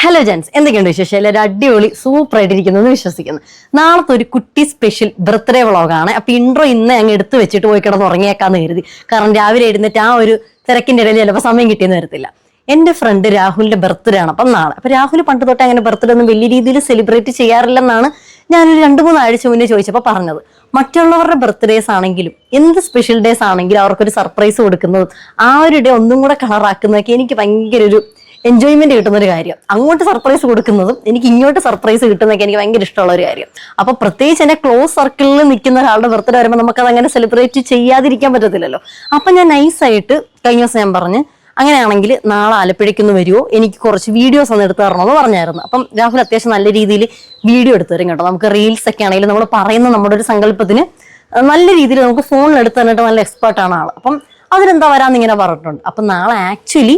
Hello gents, എന്തൊക്കെയുണ്ട് വിശേഷം? എല്ലാവരും അടിപൊളി സൂപ്പർ ആയിട്ടിരിക്കുന്നു എന്ന് വിശ്വസിക്കുന്നു. നാളത്തെ ഒരു കുട്ടി സ്പെഷ്യൽ ബർത്ത്ഡേ വ്ളോഗാണ്. അപ്പൊ ഇൻട്രോ ഇന്ന് അങ്ങ് എടുത്തു വെച്ചിട്ട് പോയി കിടന്ന് ഉറങ്ങിയേക്കാന്ന് കരുതി. കാരണം രാവിലെ എഴുന്നേറ്റ് ആ ഒരു തിരക്കിന്റെ ഇടയിൽ ചിലപ്പോൾ സമയം കിട്ടിയെന്ന് വരത്തില്ല. എന്റെ ഫ്രണ്ട് രാഹുലിന്റെ ബർത്ത്ഡേ ആണ് അപ്പം നാളെ. അപ്പൊ രാഹുൽ പണ്ട് തൊട്ട് അങ്ങനെ ബർത്ത്ഡേ ഒന്നും വലിയ രീതിയിൽ സെലിബ്രേറ്റ് ചെയ്യാറില്ലെന്നാണ് ഞാനൊരു 2-3 ആഴ്ച മുന്നേ ചോദിച്ചപ്പോൾ പറഞ്ഞത്. മറ്റുള്ളവരുടെ ബർത്ത്ഡേസ് ആണെങ്കിലും എന്ത് സ്പെഷ്യൽ ഡേസ് ആണെങ്കിലും അവർക്കൊരു സർപ്രൈസ് കൊടുക്കുന്നതും ആ ഒരു ഡേ ഒന്നും കൂടെ കളറാക്കുന്നതൊക്കെ എനിക്ക് ഭയങ്കര ഒരു എൻജോയ്മെന്റ് കിട്ടുന്ന ഒരു കാര്യം. അങ്ങോട്ട് സർപ്രൈസ് കൊടുക്കുന്നതും എനിക്ക് ഇങ്ങോട്ട് സർപ്രൈസ് കിട്ടുന്നതൊക്കെ എനിക്ക് ഭയങ്കര ഇഷ്ടമുള്ള ഒരു കാര്യം. അപ്പൊ പ്രത്യേകിച്ച് എന്റെ ക്ലോസ് സർക്കിളിൽ നിൽക്കുന്ന ഒരാളുടെ ബർത്ത്ഡേ വരുമ്പോൾ നമുക്കത് അങ്ങനെ സെലിബ്രേറ്റ് ചെയ്യാതിരിക്കാൻ പറ്റത്തില്ലല്ലോ. അപ്പൊ ഞാൻ നൈസായിട്ട് കഴിഞ്ഞ ദിവസം ഞാൻ പറഞ്ഞ് അങ്ങനെയാണെങ്കിൽ നാളെ ആലപ്പുഴയ്ക്കൊന്ന് വരുമോ, എനിക്ക് കുറച്ച് വീഡിയോസ് ഒന്ന് എടുത്ത് തരണമെന്ന് പറഞ്ഞായിരുന്നു. അപ്പം രാഹുൽ അത്യാവശ്യം നല്ല രീതിയിൽ വീഡിയോ എടുത്ത് തരും കേട്ടോ. നമുക്ക് റീൽസ് ഒക്കെ ആണെങ്കിലും നമ്മൾ പറയുന്ന നമ്മുടെ ഒരു സങ്കല്പത്തിന് നല്ല രീതിയിൽ നമുക്ക് ഫോണിൽ എടുത്ത് തന്നിട്ട് നല്ല എക്സ്പേർട്ടാണ് ആൾ. അപ്പം അതിനെന്താ വരാമെന്ന് ഇങ്ങനെ പറഞ്ഞിട്ടുണ്ട്. അപ്പം നാളെ ആക്ച്വലി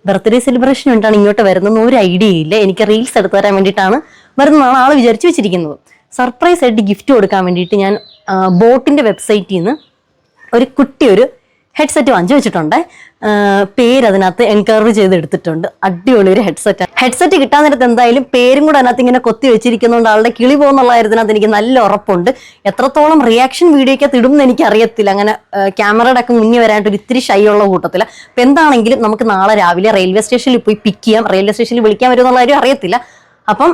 ബർത്ത്ഡേ സെലിബ്രേഷൻ ഉണ്ടാണ് ഇങ്ങോട്ട് വരുന്നതെന്ന് ഒരു ഐഡിയ ഇല്ല. എനിക്ക് റീൽസ് എടുത്ത് തരാൻ വേണ്ടിയിട്ടാണ് വരുന്നതാണ് ആൾ വിചാരിച്ചു വെച്ചിരിക്കുന്നത്. സർപ്രൈസ് ആയിട്ട് ഗിഫ്റ്റ് കൊടുക്കാൻ വേണ്ടിയിട്ട് ഞാൻ ബോട്ടിന്റെ വെബ്സൈറ്റിൽ നിന്ന് ഒരു ഹെഡ്സെറ്റ് വാങ്ങിച്ചു വെച്ചിട്ടുണ്ട്. പേര് അതിനകത്ത് എൻകറേജ് ചെയ്ത് എടുത്തിട്ടുണ്ട്. അടിപൊളി ഒരു ഹെഡ്സെറ്റ് കിട്ടാൻ നേരത്ത് എന്തായാലും പേരും കൂടെ അതിനകത്ത് ഇങ്ങനെ കൊത്തി വെച്ചിരിക്കുന്നതുകൊണ്ട് ആളുടെ കിളി പോകുന്നുള്ള കാര്യത്തിനകത്ത് എനിക്ക് നല്ല ഉറപ്പുണ്ട്. എത്രത്തോളം റിയാക്ഷൻ വീഡിയോക്കകത്ത് ഇടും എന്ന് എനിക്ക് അറിയത്തില്ല. അങ്ങനെ ക്യാമറയുടെ ഒക്കെ മുങ്ങി വരാനായിട്ട് ഒരു ഇത്തിരി ഷൈ ഉള്ള കൂട്ടത്തില്ല. അപ്പൊ എന്താണെങ്കിലും നമുക്ക് നാളെ രാവിലെ റെയിൽവേ സ്റ്റേഷനിൽ പോയി പിക്ക് ചെയ്യാം. റെയിൽവേ സ്റ്റേഷനിൽ വിളിക്കാൻ വരും എന്നുള്ള കാര്യം അറിയത്തില്ല. അപ്പം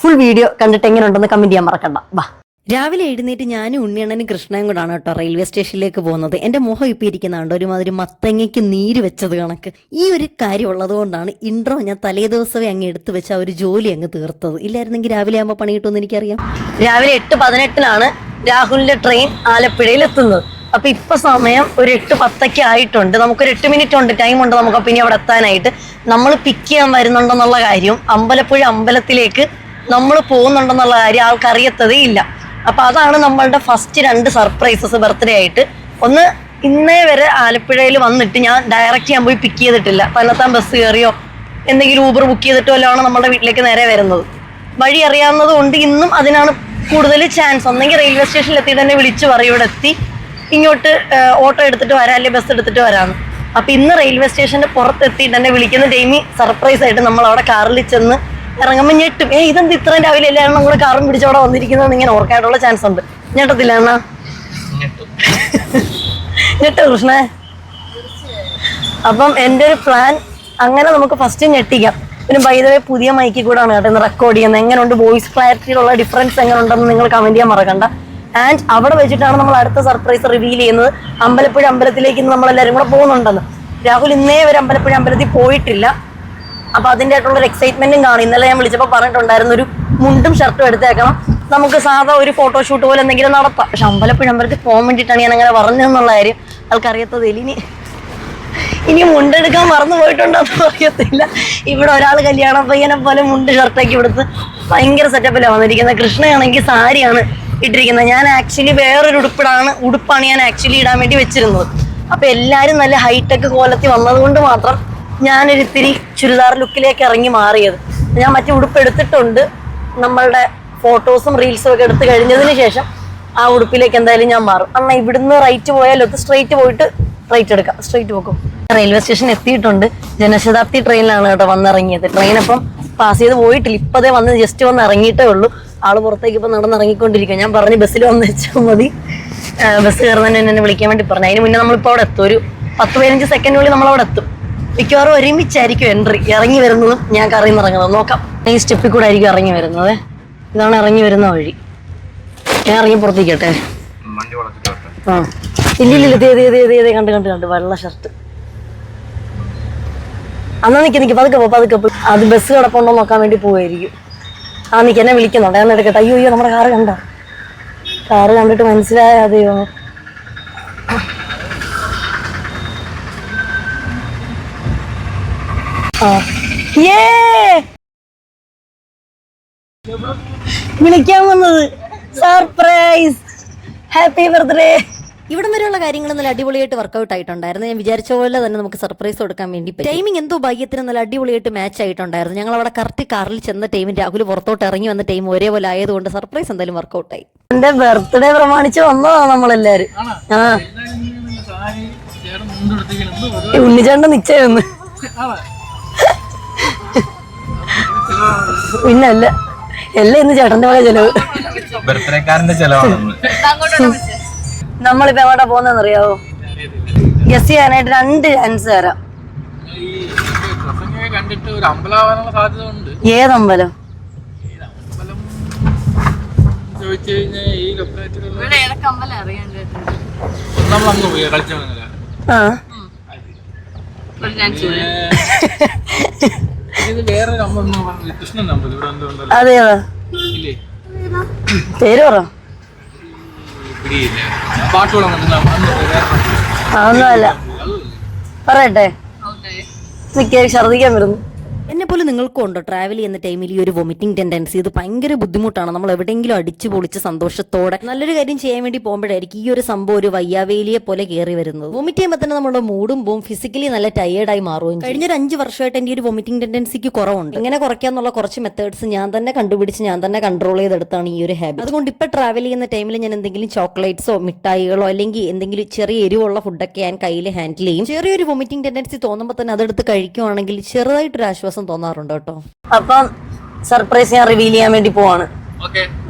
ഫുൾ വീഡിയോ കണ്ടിട്ട് എങ്ങനെ ഉണ്ടെന്ന് കമന്റ് ചെയ്യാൻ മറക്കണ്ട. വാ. രാവിലെ എഴുന്നേറ്റ് ഞാനും ഉണ്ണിയണ്ണനും കൃഷ്ണയും കൂടാണ് കേട്ടോ റെയിൽവേ സ്റ്റേഷനിലേക്ക് പോകുന്നത്. എന്റെ മുഖം ഇപ്പം ഇരിക്കുന്നുണ്ട് ഒരുമാതിരി മത്തങ്ങയ്ക്ക് നീര് വെച്ചത് കണക്ക്. ഈ ഒരു കാര്യം ഉള്ളത് കൊണ്ടാണ് ഇൻട്രോ ഞാൻ തലേ ദിവസമേ അങ്ങ് എടുത്തു വെച്ച ആ ഒരു ജോലി അങ്ങ് തീർത്തത്. ഇല്ലായിരുന്നെങ്കിൽ രാവിലെ ആകുമ്പോൾ പണി കിട്ടുമെന്ന് എനിക്കറിയാം. രാവിലെ 8:18 രാഹുലിന്റെ ട്രെയിൻ ആലപ്പുഴയിൽ എത്തുന്നത്. അപ്പൊ ഇപ്പൊ സമയം ഒരു 8:10 ആയിട്ടുണ്ട്. നമുക്കൊരു 8 മിനിറ്റ് ഉണ്ട്, ടൈം ഉണ്ട് നമുക്ക് പിന്നെ അവിടെ എത്താനായിട്ട്. നമ്മൾ പിക്ക് ചെയ്യാൻ വരുന്നുണ്ടെന്നുള്ള കാര്യം, അമ്പലപ്പുഴ അമ്പലത്തിലേക്ക് നമ്മൾ പോകുന്നുണ്ടെന്നുള്ള കാര്യം ആൾക്കറിയത്തതേ ഇല്ല. അപ്പൊ അതാണ് നമ്മളുടെ ഫസ്റ്റ് 2 സർപ്രൈസസ് ബർത്ത്ഡേ ആയിട്ട്. ഒന്ന്, ഇന്നേ വരെ ആലപ്പുഴയിൽ വന്നിട്ട് ഞാൻ ഡയറക്റ്റ് ഞാൻ പോയി പിക്ക് ചെയ്തിട്ടില്ല. പലത്താൻ ബസ് കയറിയോ എന്തെങ്കിലും ഊബർ ബുക്ക് ചെയ്തിട്ടോ എല്ലാം നമ്മുടെ വീട്ടിലേക്ക് നേരെ വരുന്നത്. വഴി അറിയാവുന്നത് കൊണ്ട് ഇന്നും അതിനാണ് കൂടുതൽ ചാൻസ്. ഒന്നെങ്കിൽ റെയിൽവേ സ്റ്റേഷനിൽ എത്തി തന്നെ വിളിച്ചു പറയും ഇവിടെ എത്തി, ഇങ്ങോട്ട് ഓട്ടോ എടുത്തിട്ട് വരാം അല്ലെങ്കിൽ ബസ് എടുത്തിട്ട് വരാമെന്ന്. അപ്പൊ ഇന്ന് റെയിൽവേ സ്റ്റേഷന്റെ പുറത്തെത്തിയിട്ട് തന്നെ വിളിക്കുന്ന ടൈമിൽ സർപ്രൈസ് ആയിട്ട് നമ്മൾ അവിടെ കാറിൽ ചെന്ന് ഇറങ്ങുമ്പോൾ ഞെട്ടും. ഇതെന്ത് ഇത്രയും രാവിലെ എല്ലാവരും കൂടെ കാറും പിടിച്ചവിടെ വന്നിരിക്കുന്നത് ഇങ്ങനെ ഓർക്കാനുള്ള ചാൻസ് ഉണ്ട്. ഞെട്ടത്തില്ല അണ്ണാ? ഞെട്ടോ കൃഷ്ണേ? അപ്പം എൻ്റെ ഒരു പ്ലാൻ അങ്ങനെ നമുക്ക് ഫസ്റ്റ് ഞെട്ടിക്കാം. പിന്നെ ബൈദവേ പുതിയ മൈക്കിൽ കൂടാണ് കേട്ടോ ഇന്ന് റെക്കോർഡ് ചെയ്യുന്നത്. എങ്ങനെയുണ്ട് വോയിസ് ക്ലാരിറ്റിയിലുള്ള ഡിഫറൻസ് എങ്ങനെ ഉണ്ടെന്ന് നിങ്ങൾ കമന്റ് ചെയ്യാൻ മറക്കണ്ട. ആൻഡ് അവിടെ വെച്ചിട്ടാണ് നമ്മൾ അടുത്ത സർപ്രൈസ് റിവീൽ ചെയ്യുന്നത്. അമ്പലപ്പുഴ അമ്പലത്തിലേക്ക് ഇന്ന് നമ്മളെല്ലാവരും കൂടെ പോകുന്നുണ്ടെന്ന്. രാഹുൽ ഇന്നേ വരെ അമ്പലപ്പുഴ അമ്പലത്തിൽ പോയിട്ടില്ല. അപ്പൊ അതിൻ്റെ ആയിട്ടുള്ളൊരു എക്സൈറ്റ്മെന്റും കാണും. ഇന്നലെ ഞാൻ വിളിച്ചപ്പോൾ പറഞ്ഞിട്ടുണ്ടായിരുന്നു ഒരു മുണ്ടും ഷർട്ടും എടുത്തേക്കണം, നമുക്ക് സാധാ ഒരു ഫോട്ടോഷൂട്ട് പോലെ എന്തെങ്കിലും നടത്താം. പക്ഷെ അമ്പലപ്പുഴ അമ്പലത്തിൽ പോകാൻ വേണ്ടിയിട്ടാണ് ഞാൻ അങ്ങനെ പറഞ്ഞതെന്നുള്ള കാര്യം ആൾക്കറിയത്തതില്ല. ഇനി മുണ്ടെടുക്കാൻ മറന്നു പോയിട്ടുണ്ടോ എന്ന് അറിയത്തില്ല. ഇവിടെ ഒരാൾ കല്യാണ പയ്യനെ പോലെ മുണ്ട് ഷർട്ടൊക്കെ എടുത്ത് ഭയങ്കര സെറ്റപ്പിലാണ് വന്നിരിക്കുന്നത്. കൃഷ്ണയാണെങ്കിൽ സാരിയാണ് ഇട്ടിരിക്കുന്നത്. ഞാൻ ആക്ച്വലി വേറൊരു ഉടുപ്പാണ് ഞാൻ ആക്ച്വലി ഇടാൻ വേണ്ടി വെച്ചിരുന്നത്. അപ്പൊ എല്ലാവരും നല്ല ഹൈടെക് കോലത്തിൽ വന്നതുകൊണ്ട് മാത്രം ഞാനൊരു ഇത്തിരി ചുരിദാർ ലുക്കിലേക്ക് ഇറങ്ങി മാറിയത്. ഞാൻ മറ്റേ ഉടുപ്പ് എടുത്തിട്ടുണ്ട്. നമ്മളുടെ ഫോട്ടോസും റീൽസും ഒക്കെ എടുത്ത് കഴിഞ്ഞതിന് ശേഷം ആ ഉടുപ്പിലേക്ക് എന്തായാലും ഞാൻ മാറും. എന്നാൽ ഇവിടുന്ന് റൈറ്റ് പോയാലോ സ്ട്രൈറ്റ് പോയിട്ട് റൈറ്റ് എടുക്കാം. സ്ട്രൈറ്റ് പോക്കും. റെയിൽവേ സ്റ്റേഷൻ എത്തിയിട്ടുണ്ട്. ജനശതാബ്ദി ട്രെയിനിലാണ് കേട്ടോ വന്നിറങ്ങിയത്. ട്രെയിൻ അപ്പം പാസ് ചെയ്ത് പോയിട്ടില്ല. ഇപ്പതേ വന്ന് ജസ്റ്റ് വന്ന് ഇറങ്ങിയിട്ടേ ഉള്ളൂ. ആള് പുറത്തേക്ക് ഇപ്പം നടന്നിറങ്ങിക്കൊണ്ടിരിക്കുക. ഞാൻ പറഞ്ഞ് ബസ്സിൽ വന്ന് വെച്ചാൽ മതി, ബസ് കയറുന്നതിന് എന്നെ വിളിക്കാൻ വേണ്ടി പറഞ്ഞു. അതിന് മുന്നേ നമ്മളിപ്പോൾ അവിടെ എത്തും. ഒരു 10-15 സെക്കൻഡിനുള്ളിൽ നമ്മളവിടെ എത്തും. മിക്കവാറും ഒരുമിച്ചായിരിക്കും എൻട്രി. ഇറങ്ങി വരുന്നതും ഞാൻ കറിയിൽ നിന്ന് ഇറങ്ങുന്നത്. നോക്കാം. ഈ സ്റ്റെപ്പിൽ കൂടെ ആയിരിക്കും ഇറങ്ങി വരുന്നത്. ഇതാണ് ഇറങ്ങി വരുന്ന വഴി. ഞാൻ ഇറങ്ങി പുറത്തേക്കട്ടെ. ആ ഇല്ലില്ല, കണ്ട് വെള്ള ഷർട്ട്. അന്നാ നിക്ക് പതുക്കെ അത് ബസ് കിടപ്പുണ്ടോ നോക്കാൻ വേണ്ടി പോവായിരിക്കും. നിക്ക് എന്നെ വിളിക്കുന്നുണ്ട്. ഞാൻ എടുക്കട്ടെ. അയ്യോ നമ്മുടെ കാറ് കണ്ടോ? കാറ് കണ്ടിട്ട് മനസ്സിലായ അതെയോ? വിളിക്കാൻ വന്നത് സർപ്രൈസ്. Happy birthday. ഇവിടം വരെയുള്ള കാര്യങ്ങൾ നല്ല അടിപൊളിയായിട്ട് വർക്കൗട്ട് ആയിട്ടുണ്ടായിരുന്നു. ഞാൻ വിചാരിച്ച പോലെ തന്നെ നമുക്ക് സർപ്രൈസ് കൊടുക്കാൻ വേണ്ടി ടൈമിംഗ് എന്തോ ഭാഗ്യത്തിന് നല്ല അടിപൊളിയായിട്ട് മാച്ച് ആയിട്ടുണ്ടായിരുന്നു. ഞങ്ങൾ അവിടെ കറക്റ്റ് കാറിൽ ചെന്ന ടൈമും രാഹുൽ പുറത്തോട്ട് ഇറങ്ങി വന്ന ടൈം ഒരേപോലെ ആയതുകൊണ്ട് സർപ്രൈസ് എന്തായാലും വർക്കൗട്ടായി. എന്റെ ബർത്ത്ഡേ പ്രമാണിച്ച് വന്നതാണ് നമ്മളെല്ലാരും. ഉണ്ണിച്ചേട്ടൻ നിശ്ചയം പിന്നല്ല എല്ലാം ഇന്ന് ചേട്ടന്റെ വക ചെലവ്. ബർത്ത്ഡേക്കാരന്റെ ചെലവാണ്. നമ്മളിപ്പോ എവിടെ പോകുന്നറിയാവോ? ഗസ് ചെയ്യാനായിട്ട് 2 ചാൻസ് തരാം. കണ്ടിട്ട് ഒരു അമ്പലമാവാനുള്ള സാധ്യത ഉണ്ട്. ഏതമ്പലം ചോദിച്ചു കഴിഞ്ഞാൽ ഈ ലൊക്കാലിറ്റിയിലുള്ള വേറൊരു അമ്പലം കൃഷ്ണൻ അമ്പലം ഇവിടെ ഉണ്ടല്ലോ. അതേതാ പേര് പറ. പാട്ടുകളും അതൊന്നുമല്ല, പറയട്ടെ. മിക്ക ഛർദിക്കാൻ വരുന്നു. എന്നെ പോലെ നിങ്ങൾക്കും ഉണ്ടോ ട്രാവൽ ചെയ്യുന്ന ടൈമിൽ ഈ ഒരു വൊമിറ്റിംഗ് ടെൻഡൻസി? ഇത് ഭയങ്കര ബുദ്ധിമുട്ടാണ്. നമ്മൾ എവിടെയെങ്കിലും അടിച്ചു പൊളിച്ച് സന്തോഷത്തോടെ നല്ലൊരു കാര്യം ചെയ്യാൻ വേണ്ടി പോകുമ്പോഴായിരിക്കും ഈ ഒരു സംഭവം ഒരു വയ്യാവേലിയെ പോലെ കയറി വരുന്നത്. വൊമിറ്റ് ചെയ്യുമ്പോൾ തന്നെ നമ്മുടെ മൂടും പോവും, ഫിസിക്കലി നല്ല ടയേർഡായി മാറുകയും. കഴിഞ്ഞൊരു 5 വർഷമായിട്ട് എൻ്റെ ഒരു വൊമിറ്റിംഗ് ടെൻഡൻസിക്ക് കുറവുണ്ട്. ഇങ്ങനെ കുറയ്ക്കാന്നുള്ള കുറച്ച് മെത്തേഡ്സ് ഞാൻ തന്നെ കണ്ടുപിടിച്ച് ഞാൻ തന്നെ കൺട്രോൾ ചെയ്തെടുത്താണ് ഈ ഒരു ഹാബിറ്റ്. അതുകൊണ്ട് ഇപ്പോൾ ട്രാവൽ ചെയ്യുന്ന ടൈമിൽ ഞാൻ എന്തെങ്കിലും ചോക്ലേറ്റ്സോ മിഠായികളോ അല്ലെങ്കിൽ എന്തെങ്കിലും ചെറിയ എരിവുള്ള ഫുഡൊക്കെ ഞാൻ കയ്യിൽ ഹാൻഡിൽ ചെയ്യും. ചെറിയൊരു വൊമിറ്റിംഗ് ടെൻഡൻസി തോന്നുമ്പോൾ തന്നെ അതെടുത്ത് കഴിക്കുവാണെങ്കിൽ ചെറുതായിട്ടൊരു ആശ്വാസം തോന്നാറുണ്ട് കേട്ടോ. അപ്പം സർപ്രൈസ് ഞാൻ റിവീൽ ചെയ്യാൻ വേണ്ടി പോവാണ്.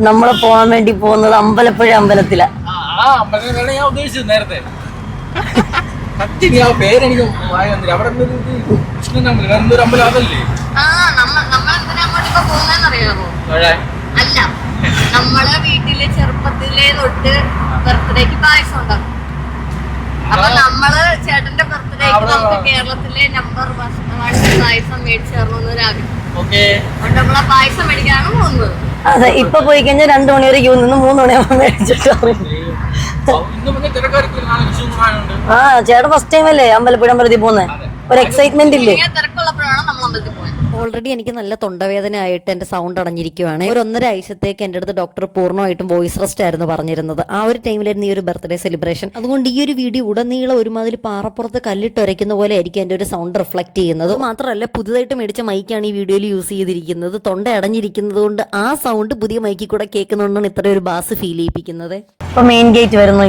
നമ്മള് പോവാൻ വേണ്ടി പോകുന്നത് അമ്പലപ്പുഴ അമ്പലത്തിലാ. ഞാൻ ഉദ്ദേശിച്ചത് നേരത്തെ പേരെനിക്ക് അവിടെ കൃഷ്ണൻ അമ്പലം എന്തൊരു അമ്പലം അതല്ലേ? അല്ല, നമ്മളെ വീട്ടില് ചെറുപ്പത്തിലെ തൊട്ട് ബർത്ത്ഡേക്ക് പായസം ഉണ്ടാക്കും. അപ്പൊ നമ്മള് ചേട്ടന്റെ ബർത്ത്ഡേക്ക് നമുക്ക് കേരളത്തിലെ നമ്പർ 1 പായസം മേടിച്ചു തരണമെന്നൊരു ആഗ്രഹം. അതുകൊണ്ട് നമ്മളെ പായസം മേടിക്കാനാണ് പോകുന്നത്. അതെ, ഇപ്പൊ പോയി കഴിഞ്ഞാൽ 2 മണി വരെ ക്യൂ നിന്ന് 3 മണിയാകുമ്പോൾ മേടിച്ചിട്ട്. ആ ചേട്ടൻ ഫസ്റ്റ് ടൈം അല്ലേ അമ്പലപ്പുഴ അമ്പലത്തിൽ പോകുന്നത്? ഒരു എക്സൈറ്റ്മെന്റ് ഇല്ലേ? തിരക്കുള്ളപ്പോഴാണ് നമ്മൾ അമ്പലത്തിൽ പോകുന്നത്. ഓൾറെഡി എനിക്ക് നല്ല തൊണ്ടവേദന ആയിട്ട് എന്റെ സൗണ്ട് അടഞ്ഞിരിക്കുവാണ്. ഒരു 1.5 ആഴ്ചത്തേക്ക് എന്റെ അടുത്ത് ഡോക്ടർ പൂർണ്ണമായിട്ടും വോയിസ് റെസ്റ്റ് ആയിരുന്നു പറഞ്ഞിരുന്നത്. ആ ഒരു ടൈമിലായിരുന്നു ഈ ഒരു ബർത്ത്ഡേ സെലിബ്രേഷൻ. അതുകൊണ്ട് ഈ ഒരു വീഡിയോ ഉടനീളം ഒരുമാതിരി പാറപ്പുറത്ത് കല്ലിട്ട് ഉരയ്ക്കുന്ന പോലെ ആയിരിക്കും എന്റെ ഒരു സൗണ്ട് റിഫ്ലക്ട് ചെയ്യുന്നത്. മാത്രമല്ല പുതുതായിട്ട് മേടിച്ച മൈക്കാണ് ഈ വീഡിയോയിൽ യൂസ് ചെയ്തിരിക്കുന്നത്. തൊണ്ട അടഞ്ഞിരിക്കുന്നത് കൊണ്ട് ആ സൗണ്ട് പുതിയ മൈക്കിൽ കൂടെ കേൾക്കുന്നതുകൊണ്ടാണ് ഇത്ര ഒരു ബാസ് ഫീൽ ചെയ്യിപ്പിക്കുന്നത്. ഇപ്പൊ മെയിൻ ഗേറ്റ് വരുന്നു.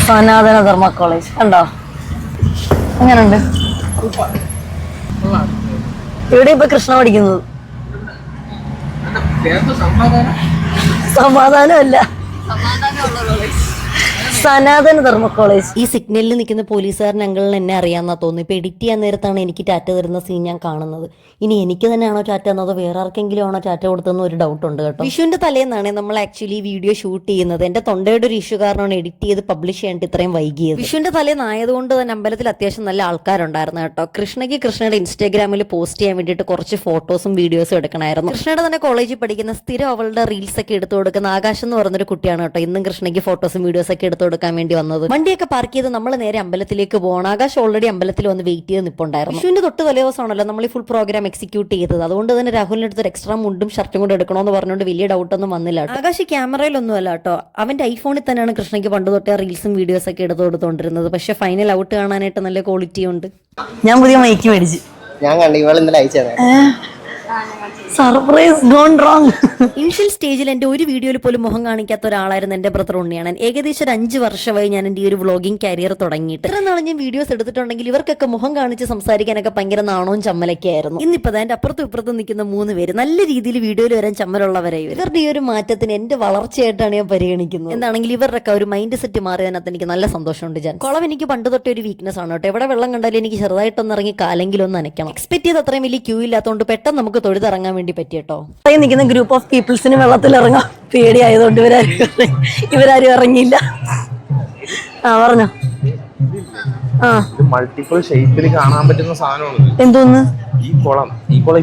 സനാതന ധർമ്മ കോളേജ് കണ്ടോ? എങ്ങനുണ്ട്? ഇവിടെ ഇപ്പൊ കൃഷ്ണ പഠിക്കുന്നത്. സമാധാനമല്ല, സനാതന ധർമ്മ കോളേജ്. ഈ സിഗ്നലിൽ നിൽക്കുന്ന പോലീസുകാരൻ അങ്കിളിന് എന്നെ അറിയാമെന്നാ തോന്നുന്നു. ഇപ്പൊ എഡിറ്റ് ചെയ്യാൻ നേരത്താണ് എനിക്ക് ടാറ്റ തരുന്ന സീൻ ഞാൻ കാണുന്നത്. ഇനി എനിക്ക് തന്നെയാണോ ടാറ്റ എന്നതോ വേറെ ആർക്കെങ്കിലും ആണോ ടാറ്റ കൊടുത്തെന്ന് ഒരു ഡൗട്ട് ഉണ്ട് കേട്ടോ. വിഷുവിന്റെ തലേന്നാണ് നമ്മൾ ആക്ച്വലി വീഡിയോ ഷൂട്ട് ചെയ്യുന്നത്. എന്റെ തൊണ്ടയുടെ ഒരു ഇഷ്യൂ കാരണമാണ് എഡിറ്റ് ചെയ്ത് പബ്ലിഷ് ചെയ്യാനായിട്ട് ഇത്രയും വൈകിയത്. വിഷുവിന്റെ തലേന്നായതുകൊണ്ട് തന്നെ അമ്പലത്തിൽ അത്യാവശ്യം നല്ല ആൾക്കാരുണ്ടായിരുന്നു കേട്ടോ. കൃഷ്ണയുടെ ഇൻസ്റ്റാഗ്രാമിൽ പോസ്റ്റ് ചെയ്യാൻ വേണ്ടിയിട്ട് കുറച്ച് ഫോട്ടോസും വീഡിയോസും എടുക്കണമായിരുന്നു. കൃഷ്ണയുടെ തന്നെ കോളേജിൽ പഠിക്കുന്ന സ്ഥിരം അവളുടെ റീൽസ് ഒക്കെ എടുത്തു കൊടുക്കുന്ന ആകാശം എന്ന് പറഞ്ഞൊരു കുട്ടിയാണ് കേട്ടോ ഇന്നും കൃഷ്ണയ്ക്ക് ഫോട്ടോസും വീഡിയോസ് ഒക്കെ എടുത്തു കൊടുക്കാൻ വേണ്ടി വന്നത്. വണ്ടിയൊക്കെ പാർക്ക് ചെയ്ത് നമ്മൾ നേരെ അമ്പലത്തിലേക്ക് പോകണം. ആകാശ് ഓൾറെഡി അമ്പലത്തിൽ വന്ന് വെയിറ്റ് ചെയ്ത് നിൽപ്പുണ്ടായിരുന്നു. വിഷുവിന്റെ തൊട്ട് തലേ ദിവസമാണല്ലോ നമ്മൾ ഈ ഫുൾ പ്രോഗ്രാം എക്സിക്യൂട്ട് ചെയ്തത്. അതുകൊണ്ട് തന്നെ രാഹുലിന്റെ അടുത്ത് ഒരു എക്സ്ട്രാ മുണ്ടും ഷർട്ടും കൂടെ എടുക്കണമെന്ന് പറഞ്ഞുകൊണ്ട് വലിയ ഡൗട്ടൊന്നും വന്നില്ല. ആകാശ് ക്യാമറയിലൊന്നും അല്ല കേട്ടോ, അവന്റെ ഐഫോണിൽ തന്നെയാണ് കൃഷ്ണയ്ക്ക് പണ്ട് തൊട്ടേ റീൽസും വീഡിയോസ് ഒക്കെ എടുത്തു കൊടുത്തോണ്ടിരുന്നത്. പക്ഷെ ഫൈനൽ ഔട്ട് കാണാനായിട്ട് നല്ല ക്വാളിറ്റി ഉണ്ട്. ഞാൻ പുതിയ മൈക്ക് മേടിച്ചു. ഞാൻ കണ്ടു, ഇവൾ ഇന്നലെ അയച്ചത്. Surprise gone wrong. ഇനിഷ്യൽ സ്റ്റേജിൽ എന്റെ ഒരു വീഡിയോയിൽ പോലും മുഖം കാണിക്കാത്ത ഒരാളായിരുന്നു എന്റെ ബ്രദർ ഉണ്ണിയാണൻ. ഏകദേശം 5 വർഷമായി ഞാൻ എന്റെ ഈ ഒരു വ്ളോഗിംഗ് കരിയർ തുടങ്ങിയിട്ട്. ഇത്ര നാളെ ഞാൻ വീഡിയോസ് എടുത്തിട്ടുണ്ടെങ്കിൽ ഇവർക്കൊക്കെ മുഖം കാണിച്ച് സംസാരിക്കാനൊക്കെ ഭയങ്കര നാണവും ചമ്മലൊക്കെ ആയിരുന്നു. ഇന്നിപ്പോ എന്റെ അപ്പുറത്തും ഇപ്പുറത്തും നിൽക്കുന്ന 3 പേര് നല്ല രീതിയിൽ വീഡിയോയിൽ വരാൻ ചമ്മലുള്ളവരായി. ഇവരുടെ ഈ ഒരു മാറ്റത്തിന് എന്റെ വളർച്ചയായിട്ടാണ് ഞാൻ പരിഗണിക്കുന്നത്. എന്താണെങ്കിൽ ഇവരുടെയൊക്കെ ഒരു മൈൻഡ് സെറ്റ് മാറിയതിനകത്ത് എനിക്ക് നല്ല സന്തോഷമുണ്ട്. ഞാൻ കുളം എനിക്ക് പണ്ട് തൊട്ടേ ഒരു വീക്ക്നെസ് ആണ് കേട്ടോ. എവിടെ വെള്ളം കണ്ടാലും എനിക്ക് ചെറുതായിട്ടൊന്ന് ഇറങ്ങി കാലെങ്കിലും ഒന്ന് നനയ്ക്കണം. എക്സ്പെക്ട് ചെയ്ത് അത്രയും വലിയ ക്യൂ ഇല്ലാത്തതുകൊണ്ട് പെട്ടെന്ന് നമുക്ക് തൊഴുതിറങ്ങാൻ വേണ്ടി പറ്റിട്ടോ. നിൽക്കുന്ന ഗ്രൂപ്പ് ഓഫ് പീപ്പിൾസിന് വെള്ളത്തിൽ ഇറങ്ങാൻ പേടിയായതുകൊണ്ട് ഇവരാരും ഇറങ്ങിയില്ല. പറഞ്ഞോ. മൾട്ടിപ്പിൾ ഷേപ്പിൽ കാണാൻ പറ്റുന്ന സാധനമാണ്. എന്തോന്ന്? ഈ കുളം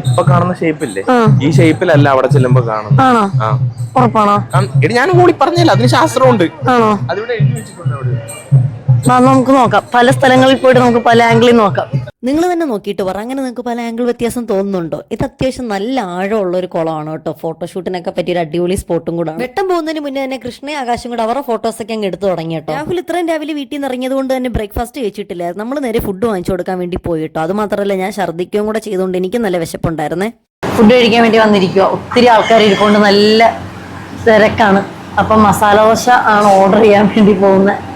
ഇപ്പൊ കാണുന്ന ഷേപ്പില്ലേ, ഈ ഷേപ്പിലല്ല അവിടെ ചെല്ലുമ്പോ കാണും. ആണോ? ഉറപ്പാണോ? ഞാൻ കൂടി പറഞ്ഞില്ല, അതിന് ശാസ്ത്രമുണ്ട്. ആണോ? അതിവിടെ എഴുതി വെച്ചിട്ടുണ്ട് അവിടെ. നമുക്ക് നോക്കാം. പല സ്ഥലങ്ങളിൽ പോയിട്ട് നമുക്ക് പല ആംഗിളിൽ നോക്കാം. നിങ്ങൾ തന്നെ നോക്കിയിട്ട് പറ, അങ്ങനെ നിങ്ങൾക്ക് പല ആംഗിൾ വ്യത്യാസം തോന്നുന്നുണ്ടോ? ഇത് അത്യാവശ്യം നല്ല ആഴമുള്ള ഒരു കുളമാണ് കേട്ടോ. ഫോട്ടോഷൂട്ടിനൊക്കെ പറ്റിയ ഒരു അടിപൊളി സ്പോട്ടും കൂടെ. വെട്ടം പോകുന്നതിന് മുന്നേ തന്നെ കൃഷ്ണയും ആകാശം കൂടെ അവരുടെ ഫോട്ടോസൊക്കെ അങ്ങ് എടുത്തു തുടങ്ങി കേട്ടോ. രാഹുൽ ഇത്രയും രാവിലെ വീട്ടിൽ നിന്ന് ഇറങ്ങിയത് കൊണ്ട് തന്നെ ബ്രേക്ക്ഫാസ്റ്റ് കഴിച്ചിട്ടില്ലായിരുന്നു. നമ്മൾ നേരെ ഫുഡ് വാങ്ങിച്ചു കൊടുക്കാൻ വേണ്ടി പോയി കേട്ടോ. അത് മാത്രമല്ല ഞാൻ ഛർദ്ദിക്കുകയും കൂടെ ചെയ്തുകൊണ്ട് എനിക്ക് നല്ല വിശപ്പുണ്ടായിരുന്നേ. ഫുഡ് കഴിക്കാൻ വേണ്ടി വന്നിരിക്കുക. ഒത്തിരി ആൾക്കാർ ഇരിക്കൊണ്ട് നല്ല തിരക്കാണ്. അപ്പം മസാല ദോശ ആണ് ഓർഡർ ചെയ്യാൻ വേണ്ടി പോകുന്നത്.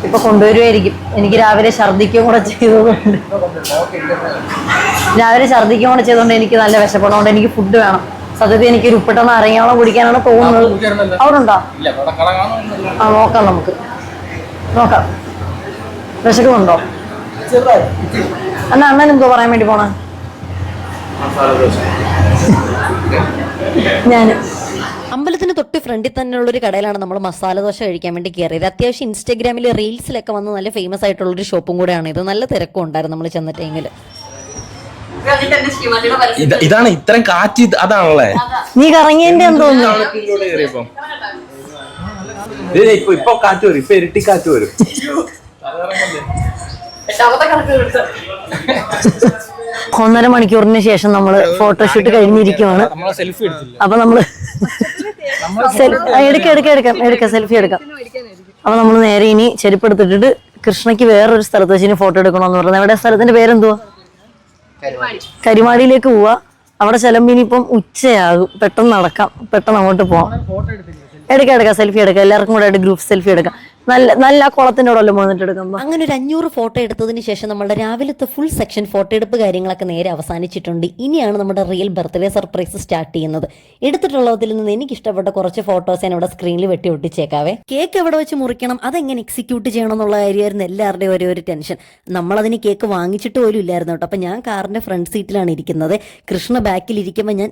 ഇപ്പൊ കൊണ്ടുവരുമായിരിക്കും. എനിക്ക് രാവിലെ ഛർദിക്കും കൂടെ ചെയ്തതുകൊണ്ട് എനിക്ക് നല്ല വിശപ്പുള്ളതുകൊണ്ട് എനിക്ക് ഫുഡ് വേണം. സത്യത്തിൽ എനിക്കൊരു ഉപ്പിട്ട നാരങ്ങാവെള്ളം കുടിക്കാനാണ് തോന്നുന്നത്. അവിടെ ഉണ്ടോ? ആ നോക്കാം, നമുക്ക് നോക്കാം. വിശക്കുന്നുണ്ടോ? എന്നാ അണ്ണൻ എന്തോ പറയാൻ വേണ്ടി പോണേ? ഞാൻ അമ്പലത്തിന് തൊട്ട് ഫ്രണ്ടിൽ തന്നെയുള്ള ഒരു കടയിലാണ് നമ്മൾ മസാല ദോശ കഴിക്കാൻ വേണ്ടി കയറിയത്. അത്യാവശ്യം ഇൻസ്റ്റാഗ്രാമിൽ റീൽസിലൊക്കെ വന്ന് നല്ല ഫേമസ് ആയിട്ടുള്ളൊരു ഷോപ്പും കൂടെയാണ് ഇത്. നല്ല തിരക്കും ഉണ്ടായിരുന്നു നമ്മൾ ചെന്ന ടൈമിൽ. ഇതാണ് ഇത്രയും കാറ്റ്, അതാണല്ലേ നീ കറങ്ങിയതിന്റെ എന്തോന്നു. ഇപ്പൊ കാറ്റ് വരും, ഇപ്പൊ ഇരട്ടി കാറ്റ് വരും. ഒന്നര മണിക്കൂറിന് ശേഷം നമ്മള് ഫോട്ടോഷൂട്ട് കഴിഞ്ഞിരിക്കുവാണ്. അപ്പൊ നമ്മള് എടുക്കാം സെൽഫി എടുക്കാം. അപ്പൊ നമ്മള് നേരെ ഇനി ചെരുപ്പ് എടുത്തിട്ട് കൃഷ്ണയ്ക്ക് വേറൊരു സ്ഥലത്ത് വെച്ച് ഇനി ഫോട്ടോ എടുക്കണമെന്ന് പറഞ്ഞത്. എവിടെ സ്ഥലത്തിന്റെ പേരെന്തുവാ? കരിമാടിയിലേക്ക് പോവാ. അവിടെ ചെല്ലുമ്പോ ഇനിയിപ്പം ഉച്ചയാകും. പെട്ടെന്ന് നടക്കാം, പെട്ടെന്ന് അങ്ങോട്ട് പോവാം. എടുക്കാം സെൽഫി എടുക്കാം. എല്ലാവർക്കും കൂടെ ആയിട്ട് ഗ്രൂപ്പ് സെൽഫി എടുക്കാം. നല്ല കുളത്തിന്റെ അവിടെ വന്നിട്ട് എടുക്കാം. അങ്ങനെ ഒരു 500 ഫോട്ടോ എടുത്തതിന് ശേഷം നമ്മുടെ രാവിലത്തെ ഫുൾ സെക്ഷൻ ഫോട്ടോ എടുപ്പ് കാര്യങ്ങളൊക്കെ നേരെ അവസാനിച്ചിട്ടുണ്ട്. ഇനിയാണ് നമ്മുടെ റിയൽ ബർത്ത്ഡേ സർപ്രൈസ് സ്റ്റാർട്ട് ചെയ്യുന്നത്. എടുത്തിട്ടുള്ളതിൽ നിന്ന് എനിക്ക് ഇഷ്ടപ്പെട്ട കുറച്ച് ഫോട്ടോസ് ഞാൻ ഇവിടെ സ്ക്രീനിൽ വെട്ടി ഒട്ടിച്ചേക്കാവേ. കേക്ക് എവിടെ വെച്ച് മുറിക്കണം, അതെങ്ങനെ എക്സിക്യൂട്ട് ചെയ്യണം എന്നുള്ള കാര്യമായിരുന്നു എല്ലാവരുടെയും ഒരു ടെൻഷൻ. നമ്മളതിന് കേക്ക് വാങ്ങിച്ചിട്ട് പോലും ഇല്ലായിരുന്നു കേട്ടോ. അപ്പൊ ഞാൻ കാറിന്റെ ഫ്രണ്ട് സീറ്റിലാണ് ഇരിക്കുന്നത്. കൃഷ്ണ ബാക്കിൽ ഇരിക്കുമ്പോൾ ഞാൻ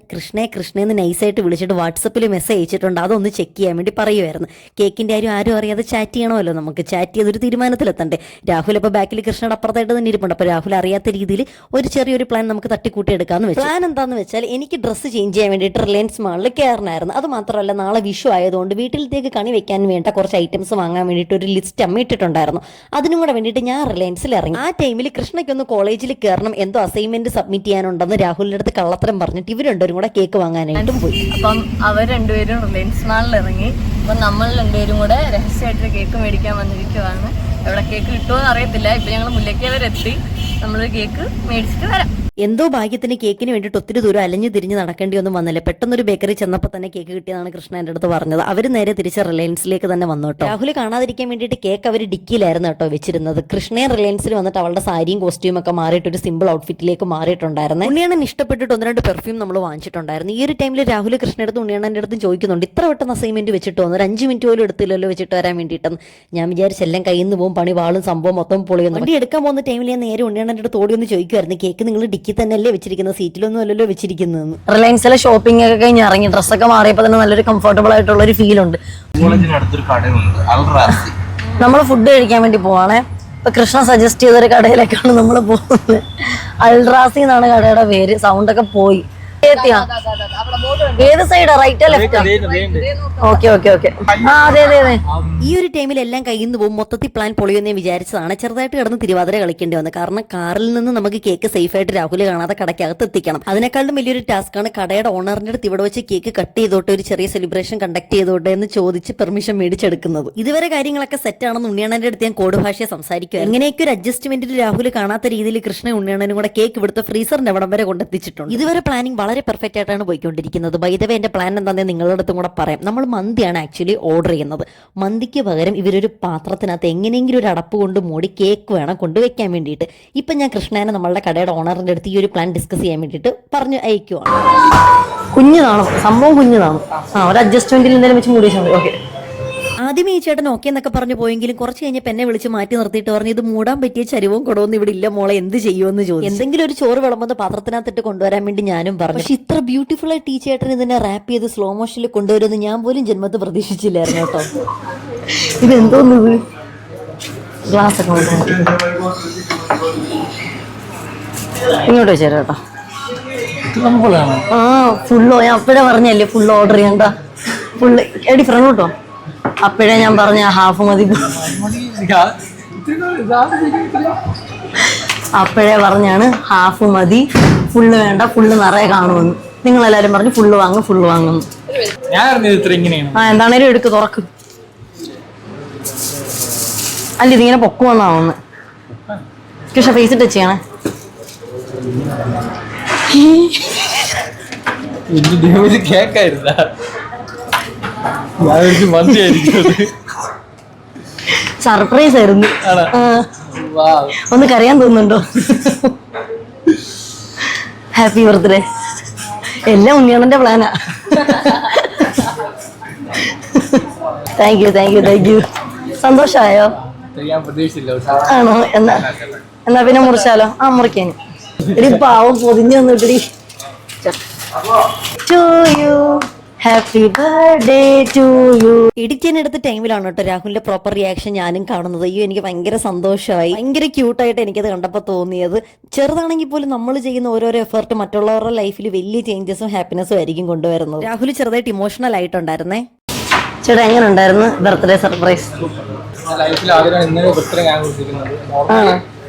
കൃഷ്ണയെന്ന് നൈസായിട്ട് വിളിച്ചിട്ട് വാട്സപ്പിൽ മെസ്സേജ് അയച്ചിട്ടുണ്ട്. അതൊന്ന് ചെക്ക് ചെയ്യാൻ വേണ്ടി പറയുമായിരുന്നു. കേക്കിന്റെ കാര്യം ആരും അറിയാതെ ചാറ്റ് ചെയ്യണമല്ലോ, നമുക്ക് ചാറ്റ് ചെയ്തൊരു തീരുമാനത്തിലെത്തണ്ടേ. രാഹുൽ അപ്പോൾ ബാക്കിൽ കൃഷ്ണയുടെ അപ്പുറത്തായിട്ട് തന്നെ ഇരിപ്പുണ്ട്. അപ്പോൾ രാഹുൽ അറിയാത്ത രീതിയിൽ ഒരു ചെറിയൊരു പ്ലാൻ നമുക്ക് തട്ടിക്കൂട്ടി എടുക്കാമെന്ന് വെച്ചു. പ്ലാൻ എന്താണെന്ന് വെച്ചാൽ എനിക്ക് ഡ്രസ്സ് ചേഞ്ച് ചെയ്യാൻ വേണ്ടിയിട്ട് റിലയൻസ് മാളിൽ കയറണമായിരുന്നു. അത് മാത്രമല്ല നാളെ വിഷു ആയതുകൊണ്ട് വീട്ടിലത്തേക്ക് കണി വെക്കാൻ വേണ്ട കുറച്ച് ഐറ്റംസ് വാങ്ങാൻ വേണ്ടിയിട്ട് ഒരു ലിസ്റ്റ് അമ്മ ഇട്ടിട്ടുണ്ടായിരുന്നു. അതിനും കൂടെ വേണ്ടിയിട്ട് ഞാൻ റിലയൻസിൽ ഇറങ്ങി. ആ ടൈമിൽ കൃഷ്ണയ്ക്കൊന്ന് കോളേജിൽ കയറണം, എന്തോ അസൈൻമെന്റ് സബ്മിറ്റ് ചെയ്യാനുണ്ടെന്ന് രാഹുലിന്റെ അടുത്ത് കള്ളത്തരം പറഞ്ഞിട്ട് ഇവർ രണ്ടുപേരും കൂടെ കേക്ക് വാങ്ങാനായിട്ടും പോയി. അപ്പം അവർ രണ്ടുപേരും റിലയൻസ് മാളിൽ ഇറങ്ങി. അപ്പം നമ്മൾ രണ്ടുപേരും കൂടെ രഹസ്യമായിട്ട് കേക്ക് മേടിക്കാൻ വന്നിരിക്കുവാണ്. എവിടെ കേക്ക് കിട്ടുമോന്ന് അറിയത്തില്ല. ഇപ്പൊ ഞങ്ങൾ മുല്ലേക്കൽ വരെ എത്തി. നമ്മളൊരു കേക്ക് മേടിച്ചിട്ട് വരാം. എന്തോ ഭാഗ്യത്തിന് കേക്കിന് വേണ്ടിയിട്ട് ഒത്തിരി ദൂരം അലഞ്ഞു തിരിഞ്ഞ് നടക്കേണ്ടി ഒന്നും വന്നില്ല. പെട്ടെന്നൊരു ബേക്കറി ചെന്നപ്പോൾ തന്നെ കേക്ക് കിട്ടിയതാണ് കൃഷ്ണ എൻ്റെ അടുത്ത് പറഞ്ഞത്. അവർ നേരെ തിരിച്ച് റിലയൻസിലേക്ക് തന്നെ വന്നു കേട്ടോ. രാഹുൽ കാണാതിരിക്കാൻ വേണ്ടിയിട്ട് കേക്ക് അവർ ഡിക്കിയിലായിരുന്നു കേട്ടോ വെച്ചിരുന്നത്. കൃഷ്ണയെ റിലയൻസിൽ വന്നിട്ട് അവളുടെ സാരിയും കോസ്റ്റ്യൂം ഒക്കെ മാറിയിട്ട് ഒരു സിമ്പിൾ ഔട്ട്ഫിറ്റിലേക്ക് മാറിയിട്ടുണ്ടായിരുന്നു. ഉണ്ണിയണ്ണൻ ഇഷ്ടപ്പെട്ടിട്ട് 1-2 പെർഫ്യൂം നമ്മൾ വാങ്ങിച്ചിട്ടുണ്ടായിരുന്നു. ഈ ഒരു ടൈമിൽ രാഹുൽ കൃഷ്ണയുടെ ഉണ്ണിയണ്ണൻ്റെ അടുത്തും ചോദിക്കുന്നുണ്ട്, ഇത്ര പെട്ടെന്ന് അസൈൻമെന്റ് വെച്ചിട്ട് വന്നു, ഒരു 5 മിനിറ്റ് പോലും എടുത്തില്ലല്ലോ വെച്ചിട്ട് വരാൻ വേണ്ടിയിട്ടെന്ന്. ഞാൻ വിചാരിച്ചെല്ലാം കയ്യിൽ നിന്ന് പോകും, പണി വാളും സംഭവം മൊത്തം പൊളിയൊന്നും. വണ്ടി എടുക്കാൻ പോകുന്ന ടൈമിൽ ഞാൻ നേരെ ഉണ്ണിയണ്ണൻ്റെ അടുത്ത് ഓടി ഒന്ന് ചോദിക്കുമായിരുന്നു, കേക്ക് നിങ്ങൾ ഡിക്കി തന്നെയല്ലേ വെച്ചിരിക്കുന്നത്, സീറ്റിലൊന്നും അല്ലല്ലോ വെച്ചിരിക്കുന്നത്. റിലയൻസിലെ ഷോപ്പിംഗ് ഒക്കെ കഴിഞ്ഞ് ഇറങ്ങി ഡ്രസ്സൊക്കെ മാറിയപ്പോൾ തന്നെ നല്ലൊരു കംഫർട്ടബിൾ ആയിട്ടുള്ള ഒരു ഫീൽ ഉണ്ട്. നമ്മൾ ഫുഡ് കഴിക്കാൻ വേണ്ടി പോവാണേ. ഇപ്പൊ കൃഷ്ണ സജസ്റ്റ് ചെയ്തൊരു കടയിലേക്കാണ് നമ്മൾ പോകുന്നത്. അൽറാസി എന്നാണ് കടയുടെ പേര്. സൗണ്ട് ഒക്കെ പോയി. ഏത് സൈഡാ, റൈറ്റാ ലെഫ്റ്റാ? ഓക്കെ അതെ. ഈ ഒരു ടൈമിൽ എല്ലാം കയ്യിൽ നിന്ന് പോകും. മൊത്തത്തിൽ പ്ലാൻ പൊളിയെന്ന് വിചാരിച്ചതാണ്. ചെറുതായിട്ട് കിടന്ന് തിരുവാതിര കളിക്കേണ്ടി വന്നത്. കാരണം കാറിൽ നിന്ന് നമുക്ക് കേക്ക് സേഫ് ആയിട്ട് രാഹുൽ കാണാതെ കടയ്ക്കകത്ത് എത്തിക്കണം. അതിനേക്കാളും വലിയൊരു ടാസ്ക്കാണ് കടയുടെ ഓണറിന്റെ അടുത്ത് ഇവിടെ വെച്ച് കേക്ക് കട്ട് ചെയ്തോട്ടെ, ഒരു ചെറിയ സെലിബ്രേഷൻ കണ്ടക്ട് ചെയ്തോട്ടെ എന്ന് ചോദിച്ച് പെർമിഷൻ മേടിച്ചെടുക്കുന്നത്. ഇതുവരെ കാര്യങ്ങളൊക്കെ സെറ്റ് ആണെന്ന് ഉണ്ണിയണ്ണന്റെ അടുത്ത് ഞാൻ കോഡ് ഭാഷയെ സംസാരിക്കുക. എങ്ങനെയൊക്കെ ഒരു അഡ്ജസ്റ്റ്മെന്റിൽ രാഹുൽ കാണാത്ത രീതിയിൽ കൃഷ്ണ ഉണ്ണിയണ്ണനും കൂടെ കേക്ക് ഇവിടുത്തെ ഫ്രീസറിന്റെ അവിടം വരെ കൊണ്ടെത്തിച്ചിട്ടുണ്ട്. ഇതുവരെ പ്ലാനിങ് വളരെ പെർഫെക്റ്റ് ആയിട്ടാണ് പോയിക്കൊണ്ടിരിക്കുന്നത്. ബൈ ദ വേ എന്റെ പ്ലാൻ എന്താണെന്ന് നിങ്ങളുടെ അടുത്തും കൂടെ പറയാം. നമ്മൾ മന്തിയാണ് ആക്ച്വലി ഓർഡർ ചെയ്യുന്നത്. മന്തിക്ക് പകരം ഇവരൊരു പാത്രത്തിനകത്ത് എങ്ങനെയെങ്കിലും ഒരു അടപ്പ് കൊണ്ട് മൂടി കേക്ക് വേണം കൊണ്ടുവയ്ക്കാൻ വേണ്ടിയിട്ട്. ഇപ്പം ഞാൻ കൃഷ്ണനെ നമ്മളുടെ കടയുടെ ഓണറിന്റെ അടുത്ത് ഈ ഒരു പ്ലാൻ ഡിസ്കസ് ചെയ്യാൻ വേണ്ടിയിട്ട് പറഞ്ഞു അയക്കുവാണ്. കുഞ്ഞിതാണോ സംഭവം? കുഞ്ഞിതാണോ? ഒരു അഡ്ജസ്റ്റ്മെന്റിൽ എന്തെങ്കിലും വെച്ച് മൂടി വെച്ചാൽ ഓക്കെ. ആദ്യം ഈ ചേട്ടൻ ഓക്കെ എന്നൊക്കെ പറഞ്ഞു പോയെങ്കിലും കുറച്ച് കഴിഞ്ഞപ്പോൾ എന്നെ വിളിച്ച് മാറ്റി നിർത്തിയിട്ട് പറഞ്ഞു, ഇത് മൂടാൻ പറ്റിയ ചരിവും കുടവൊന്നും ഇവിടെ ഇല്ല മോളെ, എന്ത് ചെയ്യുമെന്ന് ചോദിച്ചു. എന്തെങ്കിലും ഒരു ചോറ് വിളമ്പുന്ന പാത്രത്തിനകത്തിട്ട് കൊണ്ടുവരാൻ വേണ്ടി ഞാനും പറഞ്ഞു. പക്ഷെ ഇത്ര ബ്യൂട്ടിഫുൾ ആയിട്ട് ഈ ചേട്ടൻ ഇതിനെ റാപ്പ് ചെയ്ത് സ്ലോ മോഷനിൽ കൊണ്ടുവരുമെന്ന് ഞാൻ പോലും ജന്മത്ത് പ്രതീക്ഷിച്ചില്ലായിരുന്നു കേട്ടോ. ഇതെന്തോന്ന് ഗ്ലാസ് ഒക്കെ ഇങ്ങോട്ട് വെച്ചേരാ കേട്ടോ. ഫുള്ളോ ഞാൻ അപ്പോഴേ പറഞ്ഞല്ലേ ഫുൾ ഓർഡർ ചെയ്യണ്ട. ഫുള്ള് എടി ഫ്രണ്ട് കേട്ടോ. അപ്പോഴേ ഞാൻ പറഞ്ഞ ഹാഫ് മതി. അപ്പോഴേ പറഞ്ഞാണ് ഹാഫ് മതി, ഫുള്ള് വേണ്ട, ഫുള്ള് നിറയെ കാണുമെന്ന്. നിങ്ങളെല്ലാരും പറഞ്ഞു ഫുള്ള് വാങ്ങുന്നു. എന്താണേലും എടുക്ക്, തുറക്ക്. അല്ല ഇതിങ്ങനെ പൊക്കുവന്നാവുന്നു. കൃഷ്ണ ഫേസ് ടച്ച് ചെയ്യണേ. സർപ്രൈസ് ആയിരുന്നു. ഒന്ന് കരയാൻ തോന്നുന്നുണ്ടോ? Happy birthday. എല്ലാം ഉണ്ണിയണ്ണന്റെ പ്ലാനാ. Thank you thank you thank you. സന്തോഷമായോ? ആണോ? എന്നാ പിന്നെ മുറിച്ചാലോ? ആ മുറിക്കാൻ. ഒരു പാവം പൊതിഞ്ഞു വന്നിട്ട് to you happy birthday to you. Edit ചെയ്യാനെടുത്ത ടൈമിലാണ് കേട്ടോ രാഹുലിന്റെ പ്രോപ്പർ റിയാക്ഷൻ ഞാനും കാണുന്നത്. അയ്യോ എനിക്ക് ഭയങ്കര സന്തോഷമായി, ഭയങ്കര ക്യൂട്ടായിട്ട് എനിക്കത് കണ്ടപ്പോൾ തോന്നിയത്. ചെറുതാണെങ്കിൽ പോലും നമ്മൾ ചെയ്യുന്ന ഓരോരോ എഫേർട്ട് മറ്റുള്ളവരുടെ ലൈഫിൽ വലിയ ചേഞ്ചസും ഹാപ്പിനെസ്സും ആയിരിക്കും കൊണ്ടുവരുന്നത്. രാഹുൽ ചെറുതായിട്ട് ഇമോഷണൽ ആയിട്ടുണ്ടായിരുന്നേ. ചേട്ടാ എങ്ങനെ ഉണ്ടായിരുന്നു ബർത്ത്ഡേ സർപ്രൈസ്? ലൈഫിൽ ആദ്യമാണ് ഇന്നലെ ബർത്ത്ഡേ ഞാൻ ആഘോഷിക്കുന്നത്.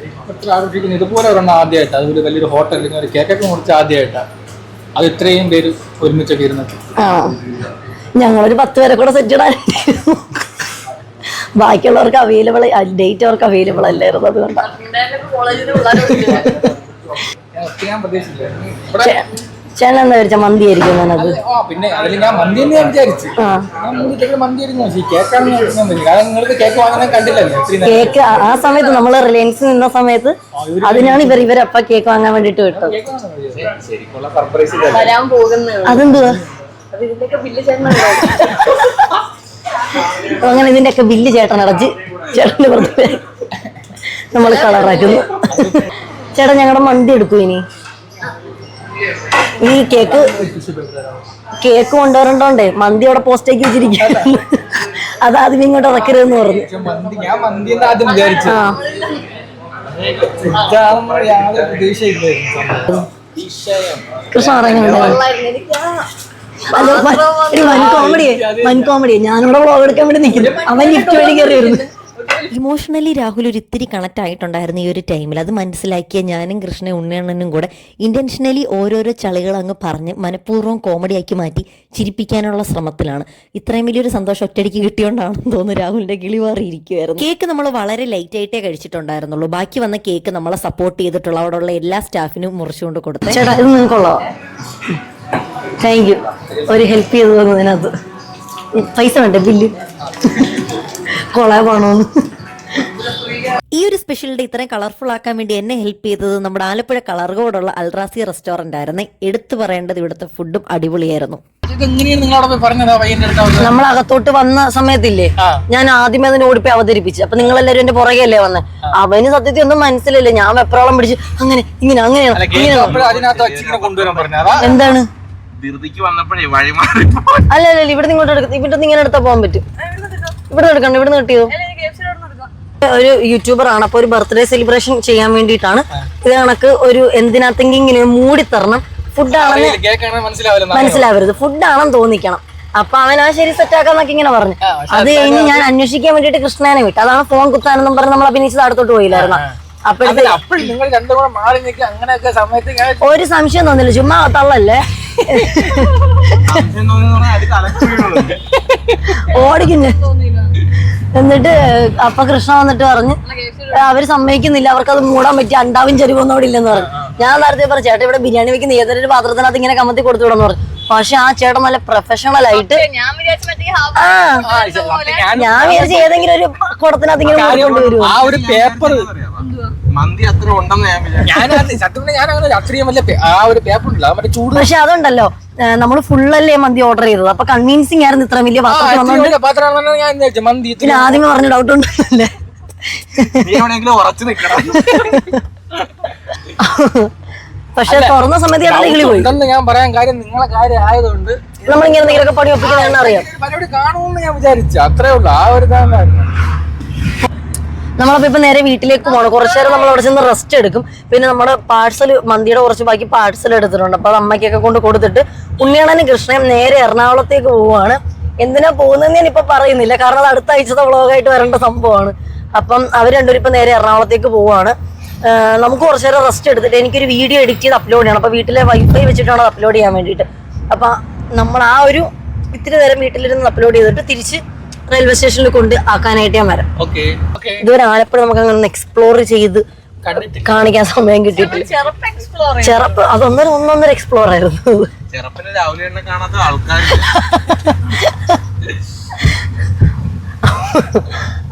ഇതുപോലെ ഒരെണ്ണം ആദ്യമായിട്ട്, അതുപോലെ വലിയൊരു ഹോട്ടലിൽ ഒരു കേക്കൊക്കെ മുറിച്ച് ആദ്യമായിട്ടാണ്. അത് ഇത്രയും പേര് ഒരുമിച്ചൊക്കെ ഇരുന്നത്. ഞങ്ങളൊരു 10 പേരെ കൂടെ സെറ്റ് ഇടാനുണ്ട്. ബാക്കിയുള്ളവർക്ക് അവൈലബിൾ ഡേറ്റ് അവർക്ക് അവൈലബിൾ അല്ലായിരുന്നു. അതുകൊണ്ടാണ് ഞാൻ പ്രതീക്ഷിച്ചില്ല. ചേട്ടൻ എന്താ വിചാരിച്ച മന്തി ആയിരിക്കും ഞാനത്. പിന്നെ അതിൽ ഞാൻ മന്തി എന്ന് ഞാൻ വിചാരിച്ചു. മന്തി ആയിരുന്നു. കേക്കാണെന്ന് കാരണം നിങ്ങൾക്ക് കേക്ക് വാങ്ങാൻ കണ്ടില്ലല്ലോ. കേക്ക് ആ സമയത്ത് നമ്മള് റിലയൻസിൽ നിന്ന സമയത്ത് അതിനാണ് ഇവരപ്പ കേക്ക് വാങ്ങാൻ വേണ്ടിട്ട് വിട്ടത്. ശരിക്കുള്ള സർപ്രൈസ് വരാൻ പോകുന്നത്. അതെന്തുവാ? ഇതിന്റെയൊക്കെ ബില്ല് ചേട്ടൻ അങ്ങനെ ഇതിന്റെയൊക്കെ ബില്ല് ചേട്ടൻ അടച്ച് ചേട്ടന്റെ ബർത്ത്ഡേ നമ്മൾ കളറാക്കുന്നു. ചേട്ടൻ ഞങ്ങളുടെ മന്തി എടുക്കും ഇനി. ഈ കേക്ക് കൊണ്ടുവരണ്ടോണ്ടേ മന്തി അവിടെ പോസ്റ്റേക്ക് വെച്ചിരിക്കും. അതാദ്യം ഇങ്ങോട്ട് ഇറക്കരുതെന്ന് പറഞ്ഞു. ഞാൻ മന്തി എന്ന് ആദ്യം വിചാരിച്ചു. കൃഷ്ണ വൻ കോമഡിയെ ഞാനിവിടെ വ്ളോഗ് എടുക്കാൻ വേണ്ടി നിൽക്കുന്നു. അവൻ ലിഫ്റ്റ് വേണ്ടി കയറി വരുന്നു. ഇമോഷണലി രാഹുൽ ഒരു ഇത്തിരി കണക്ട് ആയിട്ടുണ്ടായിരുന്നു ഈ ഒരു ടൈമിൽ. അത് മനസ്സിലാക്കിയ ഞാനും കൃഷ്ണ ഉണ്ണിയണ്ണനും കൂടെ ഇന്റൻഷനലി ഓരോരോ ചളികൾ അങ്ങ് പറഞ്ഞ് മനഃപൂർവ്വം കോമഡിയാക്കി മാറ്റി ചിരിപ്പിക്കാനുള്ള ശ്രമത്തിലാണ്. ഇത്രയും വലിയൊരു സന്തോഷം ഒറ്റയടിക്ക് കിട്ടിയോണ്ടാണെന്ന് തോന്നുന്നു രാഹുലിന്റെ കിളി മാറിയിരിക്കുമായിരുന്നു. കേക്ക് നമ്മൾ വളരെ ലൈറ്റ് ആയിട്ടേ കഴിച്ചിട്ടുണ്ടായിരുന്നുള്ളൂ. ബാക്കി വന്ന കേക്ക് നമ്മളെ സപ്പോർട്ട് ചെയ്തിട്ടുള്ള അവിടെയുള്ള എല്ലാ സ്റ്റാഫിനും മുറിച്ചുകൊണ്ട് കൊടുത്തു. ചേട്ടാ ഇത് നിങ്ങൾക്കുള്ളോ? Thank you. ഒരു ഹെൽപ്പ് ചെയ്തു തന്നതിനകത്ത് പൈസ വേണ്ടേ? ബില്ല് കൊളാബാണോന്ന്. ഈ ഒരു സ്പെഷ്യൽ ഡേ ഇത്രയും കളർഫുൾ ആക്കാൻ വേണ്ടി എന്നെ ഹെൽപ്പ് ചെയ്തത് നമ്മുടെ ആലപ്പുഴ കളർകോടുള്ള അൽറാസി റെസ്റ്റോറന്റ് ആയിരുന്നു. എടുത്തു പറയേണ്ടത് ഇവിടുത്തെ ഫുഡും അടിപൊളിയായിരുന്നു. നമ്മൾ അകത്തോട്ട് വന്ന സമയത്തില്ലേ, ഞാൻ ആദ്യമേ അതിനെ ഓടിപ്പോയി അവതരിപ്പിച്ചു. അപ്പൊ നിങ്ങളെല്ലാരും എന്റെ പുറകെയല്ലേ വന്നെ. അവന് സത്യത്തിൽ ഒന്നും മനസ്സിലല്ലേ. ഞാൻ വെപ്രാളം പിടിച്ച് അങ്ങനെ ഇങ്ങനെ അങ്ങനെയാണ്. എന്താണ് അല്ല അല്ല ഇവിടുന്ന് ഇങ്ങോട്ട് ഇവിടുന്ന് ഇങ്ങനെ എടുത്താൽ പോകാൻ പറ്റും. ഇവിടുന്ന് എടുക്കണ്ട, ഇവിടുന്ന് കിട്ടിയോ? ഒരു യൂട്യൂബർ ആണ്. അപ്പൊ ഒരു ബർത്ത്ഡേ സെലിബ്രേഷൻ ചെയ്യാൻ വേണ്ടിയിട്ടാണ് ഇത് കണക്ക് ഒരു എന്തിനകത്തെങ്കിലും ഇങ്ങനെ മൂടി തരണം. ഫുഡാണെന്ന് മനസ്സിലാവരുത്, ഫുഡാണെന്ന് തോന്നിക്കണം. അപ്പൊ അവൻ ആ ശരി സെറ്റാക്കാന്നൊക്കെ ഇങ്ങനെ പറഞ്ഞു. അത് കഴിഞ്ഞ് ഞാൻ അന്വേഷിക്കാൻ വേണ്ടിട്ട് കൃഷ്ണനെ വിട്ടു. അതാണ് ഫോൺ കുത്താനെന്നും പറഞ്ഞ് നമ്മൾ അഭിനയിച്ചത് അടുത്തോട്ട് പോയില്ലായിരുന്നു. ഒരു സംശയം തോന്നില്ല, ചുമ്മാ തള്ളല്ലേ ഓടിക്കുന്നു. എന്നിട്ട് അപ്പൊ കൃഷ്ണ വന്നിട്ട് പറഞ്ഞ് അവര് സമ്മതിക്കുന്നില്ല, അവർക്കത് മൂടാൻ പറ്റി അണ്ടാവും ചെരുവൊന്നും അവിടെ ഇല്ലെന്ന് പറഞ്ഞു. ഞാൻ നേരത്തെ പറഞ്ഞു ചേട്ടാ ഇവിടെ ബിരിയാണി വെക്കുന്ന ഏതൊരു പാത്രത്തിനകത്ത് ഇങ്ങനെ കമത്തി കൊടുത്തു വിടെന്ന് പറഞ്ഞു. പക്ഷെ ആ ചേട്ടൻ നല്ല പ്രൊഫഷണൽ ആയിട്ട് ഞാൻ വിചാരിച്ച ഏതെങ്കിലും ഒരു കുടത്തിനകത്ത് ഇങ്ങനെ കൊണ്ടുവരും. ആ ഒരു പേപ്പർ പക്ഷെ അതുണ്ടല്ലോ നമ്മള് ഫുള്ളല്ലേ മന്തി ഓർഡർ ചെയ്തത്. അപ്പൊ കൺവീൻസിങ് ആയിരുന്നു ഇത്ര വലിയ പാത്രത്തിൽ. ആദ്യമേ പറഞ്ഞ ഡൗട്ട് ഉണ്ടല്ലേ. പക്ഷെ തുറന്ന സമയത്ത് പോയി. ഞാൻ പറയാൻ കാര്യം നിങ്ങളെ കാര്യം ആയതുകൊണ്ട് നമ്മളിങ്ങനെ എന്തെങ്കിലുമൊക്കെ പണി ഒപ്പിക്കുന്ന അറിയാം. കാണുമെന്ന് ഞാൻ വിചാരിച്ചു, അത്രേ ഉള്ളൂ. ആ ഒരു ഇതായിരുന്നു. നമ്മളപ്പോ ഇപ്പൊ നേരെ വീട്ടിലേക്ക് പോകണം. കുറച്ചു നേരം നമ്മൾ അവിടെ ചെന്ന് റെസ്റ്റ് എടുക്കും. പിന്നെ നമ്മുടെ പാഴ്സൽ മന്തിയുടെ കുറച്ച് ബാക്കി പാഴ്സൽ എടുത്തിട്ടുണ്ട്. അപ്പൊ അത് അമ്മയ്ക്കൊക്കെ കൊണ്ട് കൊടുത്തിട്ട് ഉണ്ണിയണ്ണനും കൃഷ്ണയും നേരെ എറണാകുളത്തേക്ക് പോവാണ്. എന്തിനാ പോകുന്നതെന്ന് ഞാനിപ്പോ പറയുന്നില്ല, കാരണം അത് അടുത്ത ആഴ്ചത്തെ വ്ളോഗായിട്ട് വരേണ്ട സംഭവമാണ്. അപ്പം അവർ രണ്ടുപേരും ഇപ്പൊ നേരെ എറണാകുളത്തേക്ക് പോവാണ്. നമുക്ക് കുറച്ചു നേരം റെസ്റ്റ് എടുത്തിട്ട് എനിക്കൊരു വീഡിയോ എഡിറ്റ് ചെയ്ത് അപ്ലോഡ് ചെയ്യണം. അപ്പൊ വീട്ടിലെ വൈഫൈ വെച്ചിട്ടാണ് അത് അപ്ലോഡ് ചെയ്യാൻ വേണ്ടിയിട്ട്. അപ്പൊ നമ്മൾ ആ ഒരു ഇത്തിരി നേരം വീട്ടിലിരുന്ന് അപ്ലോഡ് ചെയ്തിട്ട് തിരിച്ച് റെയിൽവേ സ്റ്റേഷനിൽ കൊണ്ട് ആക്കാനായിട്ട് ഞാൻ വരാം. ഇതുവരെ ആലപ്പുഴ നമുക്ക് അങ്ങനെ എക്സ്പ്ലോർ ചെയ്ത് കാണിക്കാൻ സമയം കിട്ടിയിട്ടില്ല. ചെറുപ്പ് ഒന്നൊന്നര എക്സ്പ്ലോർ ആയിരുന്നു.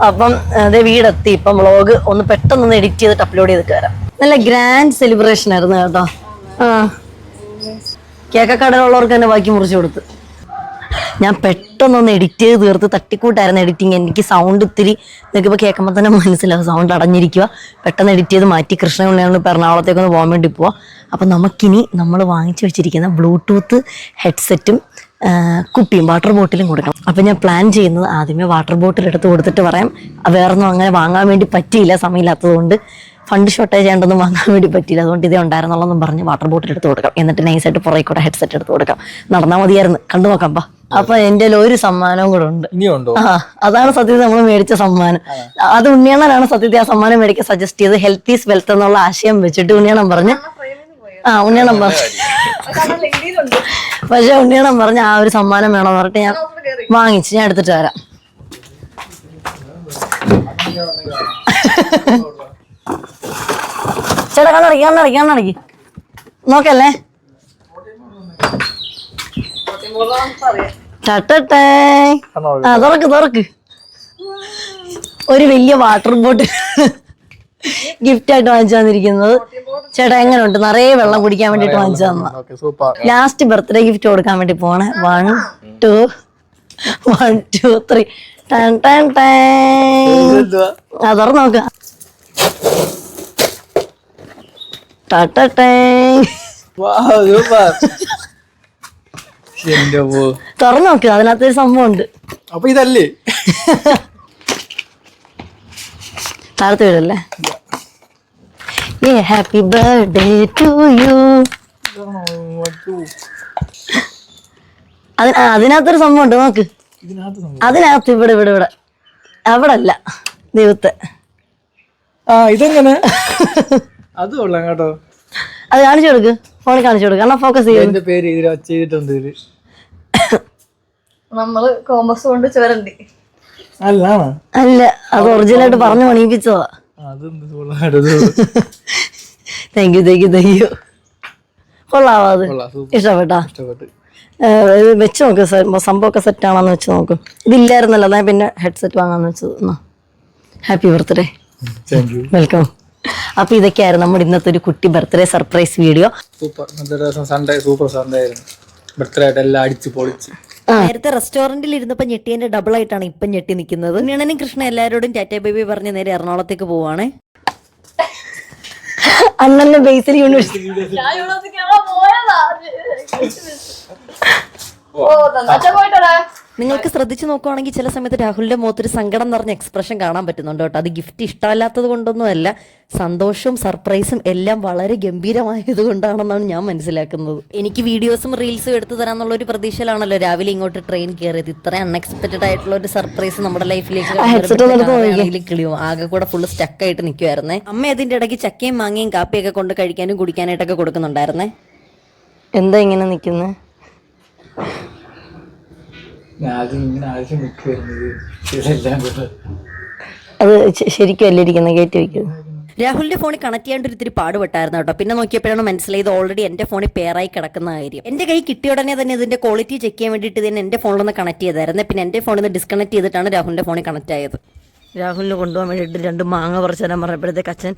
അപ്പം അതേ വീടെത്തി. ഇപ്പം വ്ളോഗ് ഒന്ന് പെട്ടെന്ന് എഡിറ്റ് ചെയ്തിട്ട് അപ്ലോഡ് ചെയ്തിട്ട് വരാം. നല്ല ഗ്രാൻഡ് സെലിബ്രേഷൻ ആയിരുന്നു കേട്ടോ. കേക്കക്കടയിലുള്ളവർക്ക് തന്നെ ബാക്കി മുറിച്ചു കൊടുത്ത്. ഞാൻ പെട്ടെന്നൊന്ന് എഡിറ്റ് ചെയ്ത് തീർത്ത് തട്ടിക്കൂട്ടായിരുന്നു എഡിറ്റിങ്. എനിക്ക് സൗണ്ട് ഇത്തിരി നിങ്ങൾക്കിപ്പോൾ കേൾക്കുമ്പോൾ തന്നെ മനസ്സിലാവും സൗണ്ട് അടഞ്ഞിരിക്കുക. പെട്ടെന്ന് എഡിറ്റ് ചെയ്ത് മാറ്റി കൃഷ്ണ ഉണ്ണിയാണ് ഇപ്പോൾ എറണാകുളത്തേക്കൊന്ന് പോകാൻ വേണ്ടി പോവാം. അപ്പം നമുക്കിനി നമ്മൾ വാങ്ങിച്ചു വെച്ചിരിക്കുന്ന ബ്ലൂടൂത്ത് ഹെഡ്സെറ്റും കുപ്പിയും വാട്ടർ ബോട്ടിലും കൊടുക്കണം. അപ്പം ഞാൻ പ്ലാൻ ചെയ്യുന്നത് ആദ്യമേ വാട്ടർ ബോട്ടിൽ എടുത്ത് കൊടുത്തിട്ട് പറയാം. വേറൊന്നും അങ്ങനെ വാങ്ങാൻ വേണ്ടി പറ്റിയില്ല, സമയമില്ലാത്തതുകൊണ്ട്. ഫണ്ട് ഷോർട്ടേജ് ആയിട്ടൊന്നും വാങ്ങാൻ വേണ്ടി പറ്റിയില്ല. അതുകൊണ്ട് ഇതേ ഉണ്ടായിരുന്നുള്ളതെന്നും പറഞ്ഞ് വാട്ടർ ബോട്ടിൽ എടുത്ത് കൊടുക്കാം. എന്നിട്ട് നൈസായിട്ട് പുറകെ കൂടെ ഹെഡ്സെറ്റ് എടുത്ത് കൊടുക്കാം. നടന്നാൽ മതിയായിരുന്നു. കണ്ടു നോക്കാം. അപ്പൊ എൻ്റെ ഒരു സമ്മാനവും കൂടെ ഉണ്ട്. അതാണ് സത്യത്തിൽ നമ്മൾ മേടിച്ച സമ്മാനം. അത് ഉണ്ണിയണ്ണനാണ് സത്യത്തിൽ ആ സമ്മാനം മേടിക്കാൻ സജസ്റ്റ് ചെയ്ത്. ഹെൽത്ത് ഈസ് വെൽത്ത് എന്നുള്ള ആശയം വെച്ചിട്ട് ഉണ്ണിയണ്ണൻ പറഞ്ഞ് ഉണ്ണിയണ്ണൻ പറഞ്ഞു. പക്ഷെ ഉണ്ണിയണ്ണൻ പറഞ്ഞ ആ ഒരു സമ്മാനം വേണമെന്ന് പറഞ്ഞിട്ട് ഞാൻ വാങ്ങിച്ചു. ഞാൻ എടുത്തിട്ട് തരാം. ചേട്ടാ കണ്ണടക്കി നോക്കല്ലേ. തുറക്ക്. ഒരു വലിയ വാട്ടർ ബോട്ടിൽ ഗിഫ്റ്റ് ആയിട്ട് വാങ്ങിച്ചു തന്നിരിക്കുന്നത്. ചേട്ടാ എങ്ങനെയുണ്ട്? നിറയെ വെള്ളം കുടിക്കാൻ വേണ്ടിട്ട് വാങ്ങിച്ചു തന്ന. ലാസ്റ്റ് ബർത്ത്ഡേ ഗിഫ്റ്റ് കൊടുക്കാൻ വേണ്ടി പോണേ. 1 2 3 തുറന്ന് നോക്ക. തുറന്നു നോക്ക്. അതിനകത്തൊരു സംഭവം ഉണ്ട്. അപ്പൊ ഇതല്ലേ താഴത്ത് വീടല്ലേ. Happy birthday to you. അതിനകത്തൊരു സംഭവം ഉണ്ട്. നോക്ക്. അതിനകത്ത് ഇവിടെ അവിടെ അല്ല ദൈവത്തെ. ഇതെങ്ങനെ അത് കൊള്ളാം കേട്ടോ. അത് കാണിച്ചു കൊടുക്ക്. ഫോണിൽ കാണിച്ചു കൊടുക്ക്. കാരണം ഫോക്കസ് ചെയ്തിട്ടുണ്ട്. നമ്മള് കോമേഴ്സ് കൊണ്ട് ചോരണ്ടി അല്ല, അത് ഒറിജിനലായിട്ട് പറഞ്ഞു പണിയിപ്പിച്ചതാ. Thank you. കൊള്ളാവോ? അത് ഇഷ്ടപ്പെട്ടാ? വെച്ച് നോക്ക്. സംഭവമൊക്കെ സെറ്റ് ആണെന്ന് വെച്ച് നോക്കും. ഇതില്ലായിരുന്നല്ലോ, അതാ പിന്നെ ഹെഡ്സെറ്റ് വാങ്ങാന്ന് വെച്ചത്. Happy birthday. വെൽക്കം. അപ്പൊ ഇതൊക്കെയായിരുന്നു നമ്മുടെ ഇന്നത്തെ ഒരു കുട്ടി ബർത്ത്ഡേ സർപ്രൈസ് വീഡിയോ. നേരത്തെ റെസ്റ്റോറന്റിൽ ഇരുന്നപ്പോ ഞെട്ടിയതിന്റെ ഡബിൾ ആയിട്ടാണ് ഇപ്പൊ ഞെട്ടി നിൽക്കുന്നത്. ഉണ്ണിയണ്ണനും കൃഷ്ണ എല്ലാവരോടും ടാറ്റാ ബേബി പറഞ്ഞ് നേരെ എറണാകുളത്തേക്ക് പോവാണ്. അണ്ണന്റെ ബേസിൽ യൂണിവേഴ്സിറ്റി നിങ്ങൾക്ക് ശ്രദ്ധിച്ചു നോക്കുവാണെങ്കിൽ ചില സമയത്ത് രാഹുലിന്റെ മുഖത്തൊരു സങ്കടം നിറഞ്ഞ എക്സ്പ്രഷൻ കാണാൻ പറ്റുന്നുണ്ട് കേട്ടോ. അത് ഗിഫ്റ്റ് ഇഷ്ടമല്ലാത്തത് കൊണ്ടൊന്നും അല്ല, സന്തോഷവും സർപ്രൈസും എല്ലാം വളരെ ഗംഭീരമായത് കൊണ്ടാണെന്നാണ് ഞാൻ മനസ്സിലാക്കുന്നത്. എനിക്ക് വീഡിയോസും റീൽസും എടുത്തു തരാന്നുള്ള ഒരു പ്രതീക്ഷയിലാണല്ലോ രാവിലെ ഇങ്ങോട്ട് ട്രെയിൻ കയറിയത്. ഇത്ര അൺഎക്സ്പെക്ടഡ് ആയിട്ടുള്ള ഒരു സർപ്രൈസ് നമ്മുടെ ലൈഫിലേക്ക് കിളിയോ ആകെ കൂടെ ഫുള്ള് സ്റ്റക്കായിട്ട് നിൽക്കുമായിരുന്നേ. അമ്മ അതിന്റെ ഇടയ്ക്ക് ചക്കയും മാങ്ങയും കാപ്പിയൊക്കെ കൊണ്ട് കഴിക്കാനും കുടിക്കാനായിട്ടൊക്കെ കൊടുക്കുന്നുണ്ടായിരുന്നേ. എന്താ ഇങ്ങനെ നിൽക്കുന്നത്? അത് ശരിക്കും അല്ലേ ഇരിക്കുന്നത്? കയറ്റി വയ്ക്കുന്നത്. രാഹുലിന്റെ ഫോണിൽ കണക്ട് ചെയ്യാണ്ട് ഇത്തിരി പാടുപെട്ടായിരുന്നു കേട്ടോ. പിന്നെ നോക്കിയപ്പോഴാണ് മനസ്സിലായത് ഓൾറെഡി എന്റെ ഫോണിൽ പെയറായി കിടക്കുന്ന കാര്യം. എന്റെ കൈ കിട്ടിയ ഉടനെ തന്നെ ഇതിന്റെ ക്വാളിറ്റി ചെക്ക് ചെയ്യാൻ വേണ്ടിയിട്ട് തന്നെ എന്റെ ഫോണിലൊന്ന് കണക്ട് ചെയ്തായിരുന്നു. പിന്നെ എന്റെ ഫോണിൽ നിന്ന് ഡിസ്കണക്ട് ചെയ്തിട്ടാണ് രാഹുലിന്റെ ഫോണിൽ കണക്ട് ആയത്. രാഹുലിന് കൊണ്ടുപോകാൻ വേണ്ടിയിട്ട് 2 മാങ്ങ പറിച്ചു തരാൻ പറഞ്ഞപ്പോഴത്തേക്ക് അച്ഛൻ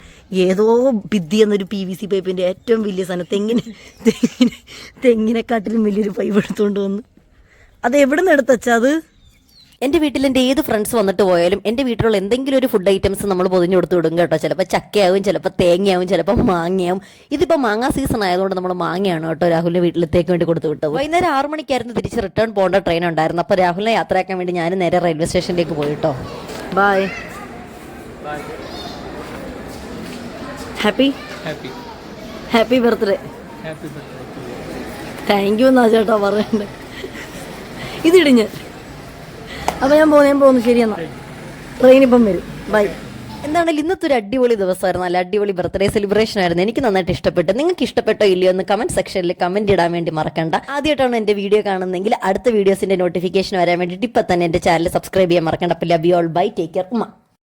ഏതോ ഭിത്തി എന്നൊരു PVC പൈപ്പിന്റെ ഏറ്റവും വലിയ സാധനം തെങ്ങിനെക്കാട്ടിലും വലിയൊരു പൈപ്പ് എടുത്തുകൊണ്ട് വന്ന്. അത് എവിടെ നിന്ന് എടുത്തച്ചാ? അത് എൻ്റെ വീട്ടിൽ എൻ്റെ ഏത് ഫ്രണ്ട്സ് വന്നിട്ട് പോയാലും എൻ്റെ വീട്ടിലുള്ള എന്തെങ്കിലും ഒരു ഫുഡ് ഐറ്റംസ് നമ്മൾ പൊതിഞ്ഞു കൊടുത്ത് വിടും കേട്ടോ. ചിലപ്പോൾ ചക്കയാവും, ചിലപ്പോൾ തേങ്ങയാവും, ചിലപ്പോൾ മാങ്ങയാവും. ഇതിപ്പോൾ മാങ്ങാ സീസൺ ആയതുകൊണ്ട് നമ്മൾ മാങ്ങയാണ് കേട്ടോ രാഹുലിൻ്റെ വീട്ടിലത്തേക്ക് വേണ്ടി കൊടുത്തു വിട്ടത്. വൈകുന്നേരം 6 മണിക്കായിരുന്നു തിരിച്ച് റിട്ടേൺ പോകേണ്ട ട്രെയിൻ ഉണ്ടായിരുന്നു. അപ്പോൾ രാഹുലിനെ യാത്രയാക്കാൻ വേണ്ടി ഞാൻ നേരെ റെയിൽവേ സ്റ്റേഷനിലേക്ക് പോയി കേട്ടോ. Bye. Happy birthday. Thank you എന്നാ ചേട്ടാ പറയണ്ടേ. ഇതിടിഞ്ഞ്. അപ്പം ഞാൻ പോകുന്നു. ശരി എന്നാൽ ട്രെയിനിപ്പം വരും. ബൈ. എന്താണെങ്കിലും ഇന്നത്തെ ഒരു അടിപൊളി ദിവസമായിരുന്നു. നല്ല അടിപൊളി ബർത്ത്ഡേ സെലിബ്രേഷൻ ആയിരുന്നു. എനിക്ക് നന്നായിട്ട് ഇഷ്ടപ്പെട്ടു. നിങ്ങൾക്ക് ഇഷ്ടപ്പെട്ടോ ഇല്ലയോ എന്ന് കമന്റ് സെക്ഷനിൽ കമന്റ് ഇടാൻ വേണ്ടി മറക്കണ്ട. ആദ്യമായിട്ടാണ് എൻ്റെ വീഡിയോ കാണുന്നതെങ്കിൽ അടുത്ത വീഡിയോസിന്റെ നോട്ടിഫിക്കേഷൻ വരാൻ വേണ്ടിയിട്ട് ഇപ്പം തന്നെ എൻ്റെ ചാനൽ സബ്സ്ക്രൈബ് ചെയ്യാൻ മറക്കണ്ട. അപ്പോൾ love you all. Bye. Take care.